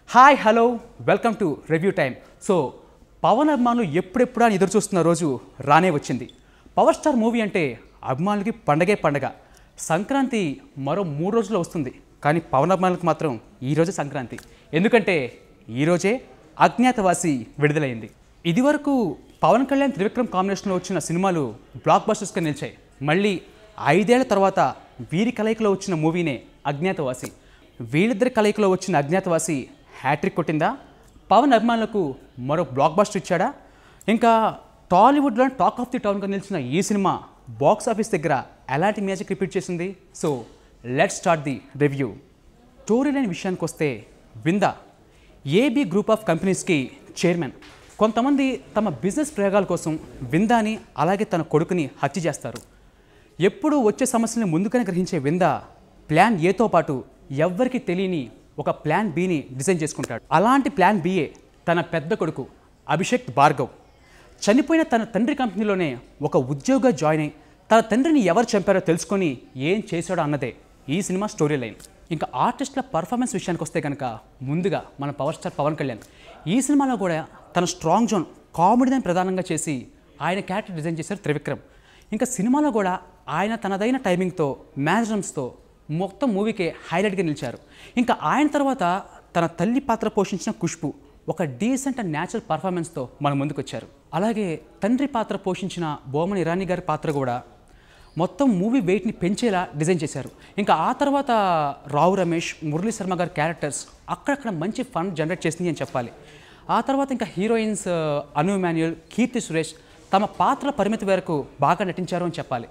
Hi hello welcome to review time. So Pawan అభిమానులు ఎప్పుడెప్పుడు అని ఎదురు చూస్తున్న రోజు రానే వచ్చింది. పవర్ స్టార్ మూవీ అంటే అభిమానులకి పండగే పండగ. సంక్రాంతి మరో 3 రోజుల్లో వస్తుంది, కానీ పవన్ అభిమానులకు మాత్రం ఈరోజే సంక్రాంతి. ఎందుకంటే ఈరోజే అజ్ఞాతవాసి విడుదలైంది. ఇదివరకు పవన్ కళ్యాణ్ త్రివిక్రమ్ కాంబినేషన్లో వచ్చిన సినిమాలు బ్లాక్ బస్టర్స్గా నిలిచాయి. మళ్ళీ 5 ఏళ్ల తర్వాత వీరి కలయికలో వచ్చిన మూవీనే అజ్ఞాతవాసి. వీళ్ళిద్దరి కలయికలో వచ్చిన అజ్ఞాతవాసి హ్యాట్రిక్ కొట్టిందా? పవన్ అభిమానులకు మరో బ్లాక్ బస్టర్ ఇచ్చాడా? ఇంకా టాలీవుడ్లో టాక్ ఆఫ్ ది టౌన్గా నిలిచిన ఈ సినిమా బాక్స్ ఆఫీస్ దగ్గర ఎలాంటి మ్యాజిక్ రిపీట్ చేసింది? So let's start the review. Story line విషయానికి వస్తే, విందా ఏబీ గ్రూప్ ఆఫ్ కంపెనీస్కి చైర్మన్. కొంతమంది తమ బిజినెస్ ప్రయోగాల కోసం విందాని అలాగే తన కొడుకుని హత్య చేస్తారు. ఎప్పుడూ వచ్చే సమస్యలను ముందుగానే గ్రహించే విందా ప్లాన్ ఏతో పాటు ఎవ్వరికి తెలియని ఒక ప్లాన్ బిని డిజైన్ చేసుకుంటాడు. అలాంటి ప్లాన్ బిఏ తన పెద్ద కొడుకు అభిషేక్ భార్గవ్. చనిపోయిన తన తండ్రి కంపెనీలోనే ఒక ఉద్యోగిగా జాయిన్ అయి తన తండ్రిని ఎవరు చంపారో తెలుసుకొని ఏం చేశాడో అన్నదే ఈ సినిమా స్టోరీ లైన్. ఇంకా ఆర్టిస్టుల పర్ఫార్మెన్స్ విషయానికి వస్తే కనుక, ముందుగా మన పవర్ స్టార్ పవన్ కళ్యాణ్ ఈ సినిమాలో కూడా తన స్ట్రాంగ్ జోన్ కామెడీని ప్రధానంగా చేసి ఆయన క్యారెక్టర్ డిజైన్ చేశారు త్రివిక్రమ్. ఇంకా సినిమాలో కూడా ఆయన తనదైన టైమింగ్తో మ్యానరిజమ్స్తో మొత్తం మూవీకే హైలైట్గా నిలిచారు. ఇంకా ఆయన తర్వాత తన తల్లి పాత్ర పోషించిన ఖుష్బు ఒక డీసెంట్ అండ్ న్యాచురల్ పర్ఫార్మెన్స్తో మన ముందుకు వచ్చారు. అలాగే తండ్రి పాత్ర పోషించిన బోమన్ ఇరానీ గారి పాత్ర కూడా మొత్తం మూవీ వెయిట్ని పెంచేలా డిజైన్ చేశారు. ఇంకా ఆ తర్వాత రావు రమేష్, మురళీ శర్మ గారి క్యారెక్టర్స్ అక్కడక్కడ మంచి ఫన్ జనరేట్ చేసింది అని చెప్పాలి. ఆ తర్వాత ఇంకా హీరోయిన్స్ అను ఇమాన్యుయల్, కీర్తి సురేష్ తమ పాత్రల పరిమితి వరకు బాగా నటించారు అని చెప్పాలి.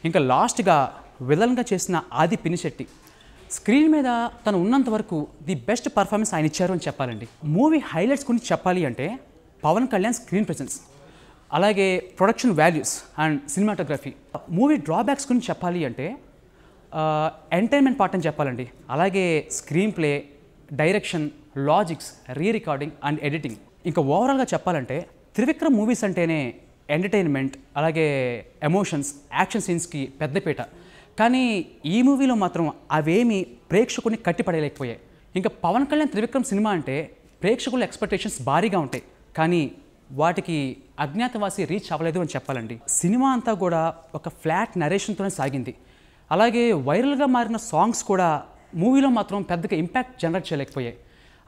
ఇంకా లాస్ట్గా విలన్గా చేసిన ఆది పినిశెట్టి స్క్రీన్ మీద తను ఉన్నంత వరకు ది బెస్ట్ పర్ఫార్మెన్స్ ఆయన ఇచ్చారు అని చెప్పాలండి. మూవీ హైలైట్స్ గురించి చెప్పాలి అంటే, పవన్ కళ్యాణ్ స్క్రీన్ ప్రెజెన్స్, అలాగే production values and cinematography. Movie drawbacks గురించి చెప్పాలి అంటే ఎంటర్టైన్మెంట్ పార్ట్ అని చెప్పాలండి. అలాగే screen play, direction, logics, re recording and editing. ఇంకా ఓవరాల్గా చెప్పాలంటే త్రివిక్రమ్ మూవీస్ అంటేనే ఎంటర్టైన్మెంట్, అలాగే ఎమోషన్స్, యాక్షన్ సీన్స్కి పెద్దపీట. కానీ ఈ మూవీలో మాత్రం అవేమీ ప్రేక్షకుని కట్టిపడలేకపోయాయి. ఇంకా పవన్ కళ్యాణ్ త్రివిక్రమ్ సినిమా అంటే ప్రేక్షకుల ఎక్స్పెక్టేషన్స్ భారీగా ఉంటాయి, కానీ వాటికి అజ్ఞాతవాసి రీచ్ అవ్వలేదు అని చెప్పాలండి. సినిమా అంతా కూడా ఒక ఫ్లాట్ నరేషన్తోనే సాగింది. అలాగే వైరల్గా మారిన సాంగ్స్ కూడా మూవీలో మాత్రం పెద్దగా ఇంపాక్ట్ జనరేట్ చేయలేకపోయాయి.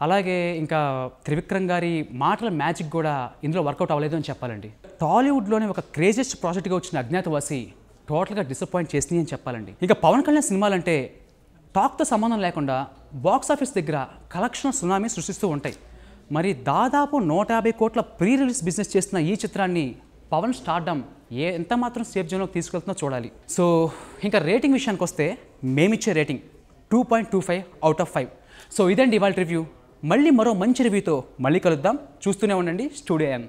అలాగే ఇంకా త్రివిక్రమ్ గారి మాటల మ్యాజిక్ కూడా ఇందులో వర్కౌట్ అవ్వలేదు అని చెప్పాలండి. టాలీవుడ్లోనే ఒక క్రేజియస్ట్ ప్రాజెక్ట్గా వచ్చిన అజ్ఞాతవాసి టోటల్గా డిసప్పాయింట్ చేసింది అని చెప్పాలండి. ఇంకా పవన్ కళ్యాణ్ సినిమాలంటే టాక్తో సంబంధం లేకుండా బాక్స్ ఆఫీస్ దగ్గర కలెక్షన్ సునామీ సృష్టిస్తూ ఉంటాయి. మరి దాదాపు 150 కోట్ల ప్రీ రిలీజ్ బిజినెస్ చేస్తున్న ఈ చిత్రాన్ని పవన్ స్టార్డమ్ ఎంత మాత్రం సేఫ్ జోన్లోకి తీసుకెళ్తుందో చూడాలి. సో ఇంకా రేటింగ్ విషయానికి వస్తే, మేమిచ్చే రేటింగ్ 2.25/5. సో ఇదండి ఇవాళ రివ్యూ. మళ్ళీ మరో మంచి రివ్యూతో మళ్ళీ కలుద్దాం. చూస్తూనే ఉండండి స్టూడియో ఎన్.